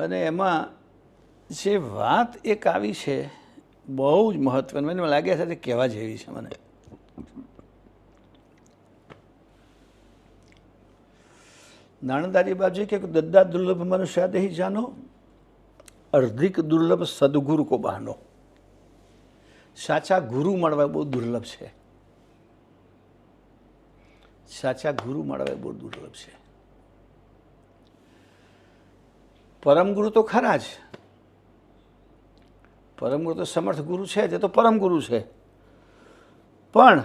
અને એમાં જે વાત એક આવી છે બહુ જ મહત્વની, મને લાગે છે કહેવા જેવી છે. મને નાણંદાજી બાજુ કે દદ્દા દુર્લભ મનુષ્યાદેહી જાનો, અર્ધિક દુર્લભ સદગુરુ કો બહાનો. સાચા ગુરુ મળવા બહુ દુર્લભ છે. સાચા ગુરુ મળવા બહુ દુર્લભ છે. પરમ ગુરુ તો ખરા જ, પરમ ગુરુ તો સમર્થ ગુરુ છે, તે તો પરમ ગુરુ છે. પણ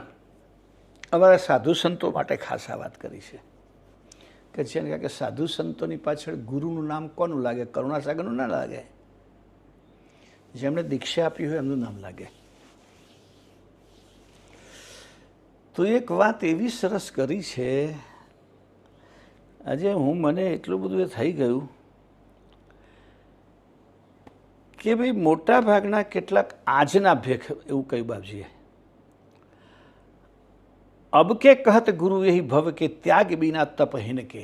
અમારા સાધુ સંતો માટે ખાસ આ વાત કરી છે કે જેને કે સાધુ સંતોની પાછળ ગુરુનું નામ કોનું લાગે? કરુણાસાગરનું ના લાગે. જેમણે દીક્ષા આપી હોય એમનું નામ લાગે. તો એક વાત એવી સરસ કરી છે, આજે મને એટલું બધું એ થઈ ગયું કે ભાઈ મોટા ભાગના કેટલાક આજના ભેખ એવું કહ્યું બાપજીએ, અબ કે કહત ગુરુ યહી ભવ કે ત્યાગ બિના તપ હિન કે.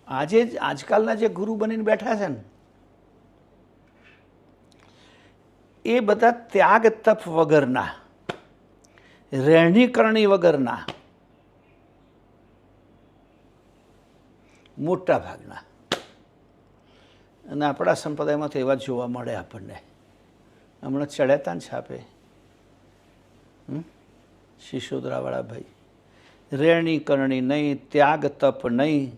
આજે જ આજકાલના જે ગુરુ બનીને બેઠા છે ને એ બધા ત્યાગ તપ વગરના, રહેણીકરણી વગરના, મોટા ભાગના. અને આપણા સંપ્રદાયમાંથી એવા જોવા મળે આપણને. હમણાં ચડ્યાતા ને છાપે શિશોદરાવાળા ભાઈ, રહેણીકરણી નહીં, ત્યાગ તપ નહીં.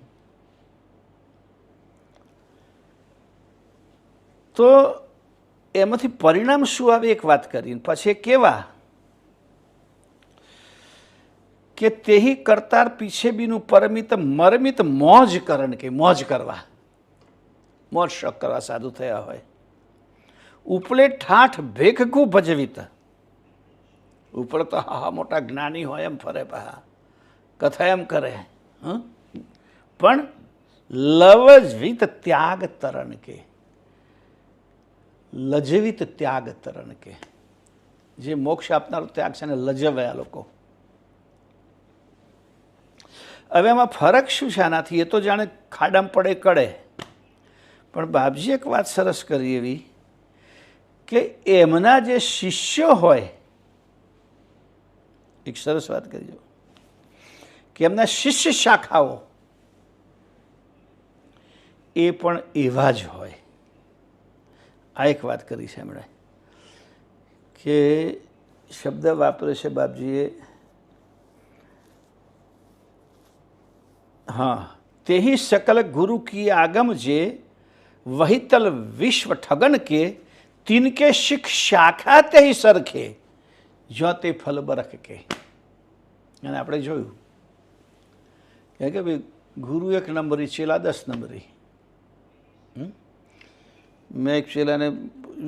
તો એમાંથી પરિણામ શું આવે એક વાત કરીને પછી કેવા કે તેહી કરતાર પીછે બીનું પરમિત મરમિત મોજ કરણ કે મોજ કરવા, મોજ શોખ કરવા સાધુ થયા હોય. ઉપલે ઠાઠ ભેખકું ભજવિત, ઉપર તો હા મોટા જ્ઞાની હોય એમ ફરે, પા કથા એમ કરે. પણ લવજવિત ત્યાગ તરણ કે, લજવિત ત્યાગ તરણ કે, જે મોક્ષ આપનારો ત્યાગ છે ને લજવે આ લોકો. હવે એમાં ફરક શું છે આનાથી? એ તો જાણે ખાડામાં પડે કડે. પણ બાપજી એક વાત સરસ કરી એવી કે એમના જે શિષ્યો હોય, એક સરસ વાત કરી કે એમના શિષ્ય શાખાઓ એ પણ એવા જ હોય. આ એક વાત કરી છે એમણે કે શબ્દ વાપરે છે બાપજીએ, हाँ तेहि सकल गुरु की आगम जे वही तल विश्व ठगन के तिनके शिख शाखा ते सरखे जो ते फल बरख के. અને આપણે જોયું કે ભાઈ ગુરુ 1 નંબરી, ચેલા 10 નંબરી. મેં એક ચેલાને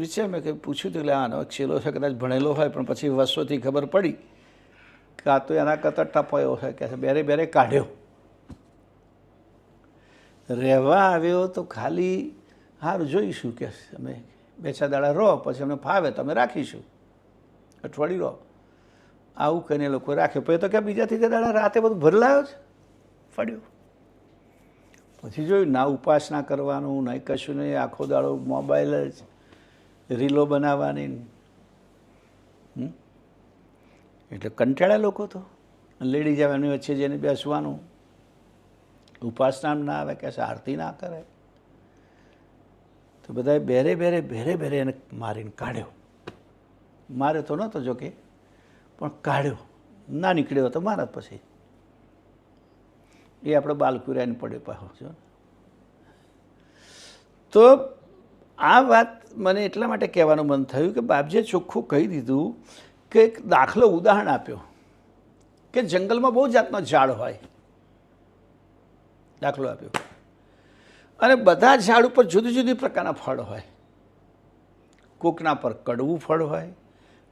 વિચાર મેં કંઈ પૂછ્યું હતું, એટલે આનો ચેલો છે કદાચ ભણેલો હોય પણ પછી વર્ષોથી ખબર પડી કે આ તો એના કરતાં ટપાયો છે કે બેરે બેરે કાઢ્યો. રહેવા આવ્યો તો ખાલી સારું જોઈશું કે અમે 2-4 દાડા રહો, પછી અમને ફાવે તો અમે રાખીશું, અઠવાડિયું રહો, આવું કહીને લોકો રાખ્યો. પછી તો કે બીજા 3 દાડા રાતે બધું ભરલાયો જ ફળ્યું. પછી જોયું ના ઉપાસના કરવાનું, ના કશું નહીં, આખો દાડો મોબાઈલ જ, રીલો બનાવવાની. એટલે કંટાળ્યા લોકો તો. લેડીઝ આવે એની વચ્ચે જઈને બેસવાનું, ઉપાસના ના આવે, કે આરતી ના કરે. તો બધાએ બેરે બેરે બેરે બેરે એને મારીને કાઢ્યો. મારે તો નહોતો જોકે, પણ કાઢ્યો. ના નીકળ્યો તો મારા પછી એ આપણે બાલકુરિયાને પડે પાછો છો. તો આ વાત મને એટલા માટે કહેવાનું મન થયું કે બાપજીએ ચોખ્ખું કહી દીધું કે એક દાખલો ઉદાહરણ આપ્યો કે જંગલમાં બહુ જાતનો ઝાડ હોય, દાખલો આપ્યો, અને બધા ઝાડ ઉપર જુદી જુદી પ્રકારના ફળ હોય. કોકના પર કડવું ફળ હોય,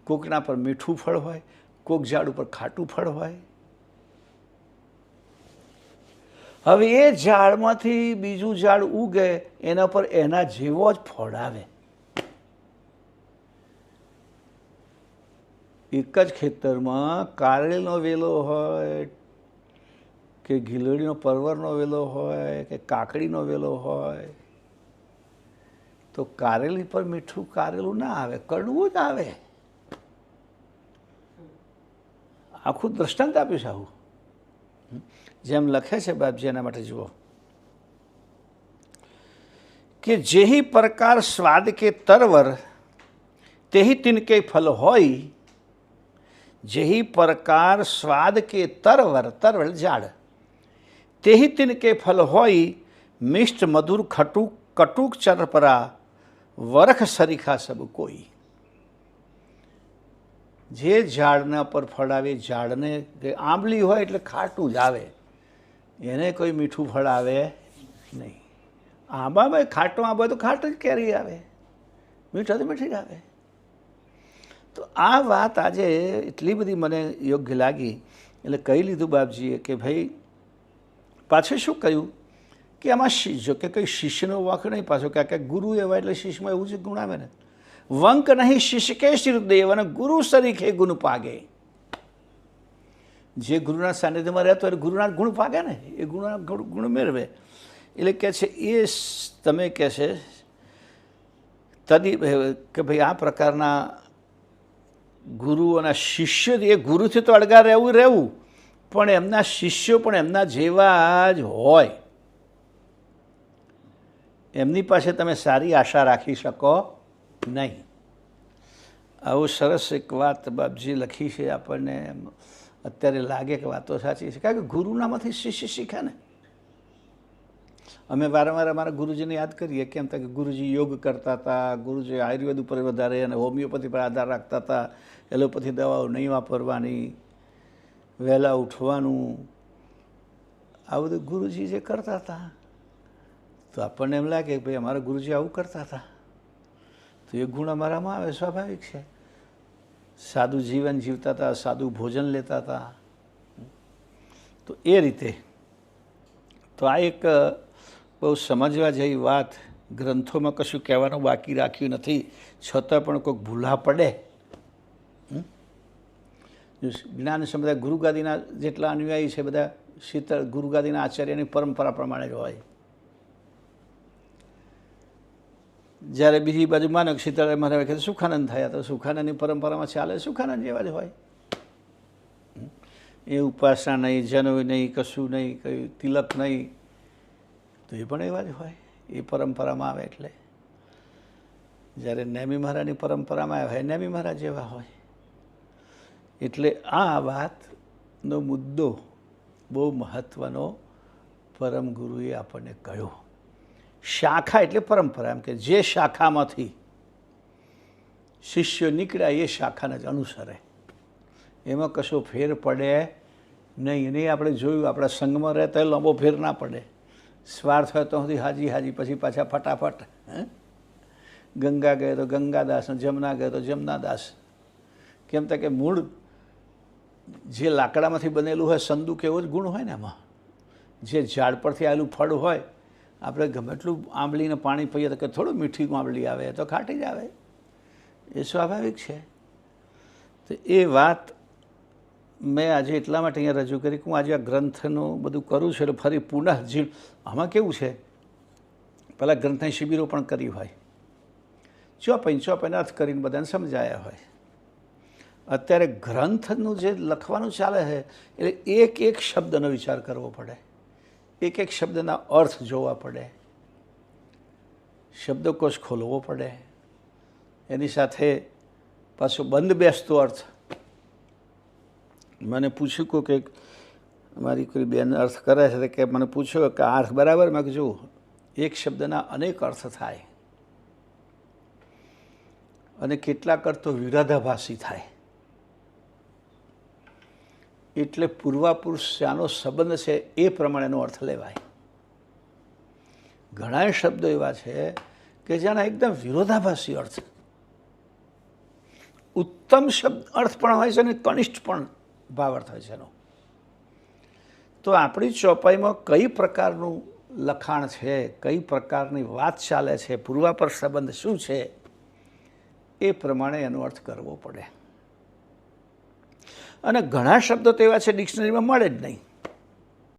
કોકના પર મીઠું ફળ હોય, કોક ઝાડ ઉપર ખાટું ફળ હોય. હવે એ ઝાડમાંથી બીજું ઝાડ ઉગે, એના પર એના જેવો જ ફળ આવે. એક જ ખેતરમાં કારેલનો વેલો હોય કે ગીલોડીનો પરવરનો વેલો હોય કે કાકડીનો વેલો હોય તો કારેલી પર મીઠું કારેલું ના આવે, કડવું જ આવે. આખું દ્રષ્ટાંત આપ્યું છે આવું. જેમ લખે છે બાપજી એના માટે જુઓ કે જેહી પ્રકાર સ્વાદ કે તરવર તેહી તિનકે ફલ હોય, જેહી પ્રકાર સ્વાદ કે તરવર, તરવર ઝાડ, તેહી તિનકે ફલ હોય, મિષ્ટ મધુર ખટુક કટુક ચરપરા વરખ સરીખા સબ કોઈ. જે ઝાડના પર ફળ આવે, ઝાડને આંબલી હોય એટલે ખાટું જ આવે, એને કોઈ મીઠું ફળ આવે નહીં. આંબામાં ખાટો આંબો તો ખાટ જ કેરી આવે, મીઠા તો મીઠી જ આવે. તો આ વાત આજે એટલી બધી મને યોગ્ય લાગી એટલે કહી લીધું બાપજીએ કે ભાઈ પાછું શું કહ્યું કે આમાં જો કે કંઈ શિષ્યનો વાંક નહીં, પાછો ક્યાંક ગુરુ એવા એટલે શિષ્યમાં એવું જ ગુણ આવે ને. વંક નહીં શિષ્ય કે શિરદેવ અને ગુરુ સરીખે ગુણ પાગે. જે ગુરુના સાનિધ્યમાં રહેતો એટલે ગુરુના ગુણ પાગે ને, એ ગુરુના ગુણ મેળવે. એટલે કહે છે એ તમે કહે છે તદી કે ભાઈ આ પ્રકારના ગુરુઓના શિષ્યો, એ ગુરુથી તો અળગા રહેવું પણ એમના શિષ્યો પણ એમના જેવા જ હોય. એમની પાસે તમે સારી આશા રાખી શકો નહીં. આવું સરસ એક વાત બાપજી લખી છે. આપણને અત્યારે લાગે કે વાતો સાચી છે, કારણ કે ગુરુનામાંથી શિષ્ય શીખે ને. અમે વારંવાર અમારા ગુરુજીને યાદ કરીએ કેમ કે ગુરુજી યોગ કરતા હતા, ગુરુજી આયુર્વેદ ઉપર વધારે અને હોમિયોપેથી પર આધાર રાખતા હતા, એલોપેથી દવાઓ નહીં વાપરવાની, વહેલા ઉઠવાનું, આ બધું ગુરુજી જે કરતા હતા તો આપણને એમ લાગે કે ભાઈ અમારા ગુરુજી આવું કરતા હતા તો એ ગુણ અમારામાં આવે, સ્વાભાવિક છે. સાદું જીવન જીવતા હતા, સાદું ભોજન લેતા હતા. તો એ રીતે તો આ એક બહુ સમજવા જેવી વાત. ગ્રંથોમાં કશું કહેવાનું બાકી રાખ્યું નથી, છતાં પણ કોઈક ભૂલા પડે. જ્ઞાન બધા ગુરુગાદીના જેટલા અનુયાયી છે બધા શીતળ ગુરુગાદીના આચાર્યની પરંપરા પ્રમાણે જ હોય. જ્યારે બીજી બાજુ માનો કે શીતળ મારા વખતે સુખાનંદ થયા તો સુખાનંદની પરંપરામાં ચાલે, સુખાનંદ જેવા જ હોય. એ ઉપાસના નહીં, જનોય નહીં, કશું નહીં, કંઈ તિલક નહીં, તો એ પણ એવા જ હોય એ પરંપરામાં આવે. એટલે જ્યારે નેમી મહારાજની પરંપરામાં આવે નેમી મહારાજ જેવા હોય. એટલે આ વાતનો મુદ્દો બહુ મહત્ત્વનો પરમ ગુરુએ આપણને કહ્યો. શાખા એટલે પરંપરા, એમ કે જે શાખામાંથી શિષ્યો નીકળ્યા એ શાખાને જ અનુસરે, એમાં કશો ફેર પડે નહીં. નહીં આપણે જોયું આપણા સંઘમાં રહેતા લાંબો ફેર ના પડે. સ્વાર્થ હોય તો સુધી હાજી હાજી, પછી પાછા ફટાફટ. ગંગા ગયે તો ગંગાદાસ, જમના ગયે તો જમનાદાસ. કેમ કે મૂળ જે લાકડામાંથી બનેલું હોય સંદૂક એવો જ ગુણ હોય ને એમાં. જે ઝાડ પરથી આવેલું ફળ હોય, આપણે ગમે એટલું આંબલીને પાણી પીએ તો કે થોડું મીઠી આંબલી આવે તો ખાટી જ આવે, એ સ્વાભાવિક છે. તો એ વાત મેં આજે એટલા માટે અહીંયા રજૂ કરી કે હું આજે આ ગ્રંથનું બધું કરું છું એટલે ફરી પુનઃ આમાં કેવું છે, પહેલાં ગ્રંથની શિબિરો પણ કરી હોય, ચોપન અર્થ કરીને બધાને સમજાયા હોય. અત્યારે ગ્રંથનું જે લખવાનું ચાલે છે એટલે એક એક શબ્દનો વિચાર કરવો પડે, એક એક શબ્દના અર્થ જોવા પડે, શબ્દકોશ ખોલવો પડે, એની સાથે પાછો બંધ બેસતો અર્થ. મને પૂછ્યું કે મારી કોઈ બેન અર્થ કરે છે કે મને પૂછ્યો કે આ અર્થ બરાબર? મેં કીધું એક શબ્દના અનેક અર્થ થાય અને કેટલાક અર્થ તો વિરોધાભાસી થાય. એટલે પૂર્વાપુરુષ શાનો સંબંધ છે એ પ્રમાણેનો અર્થ લેવાય. ઘણા શબ્દો એવા છે કે જેના એકદમ વિરોધાભાસી અર્થ, ઉત્તમ શબ્દ અર્થ પણ હોય છે અને કનિષ્ઠ પણ ભાવાર્થ હોય છે એનો. તો આપણી ચોપાઈમાં કઈ પ્રકારનું લખાણ છે, કઈ પ્રકારની વાત ચાલે છે, પૂર્વાપર સંબંધ શું છે, એ પ્રમાણે એનો અર્થ કરવો પડે. અને ઘણા શબ્દો તો એવા છે ડિક્શનરીમાં મળે જ નહીં.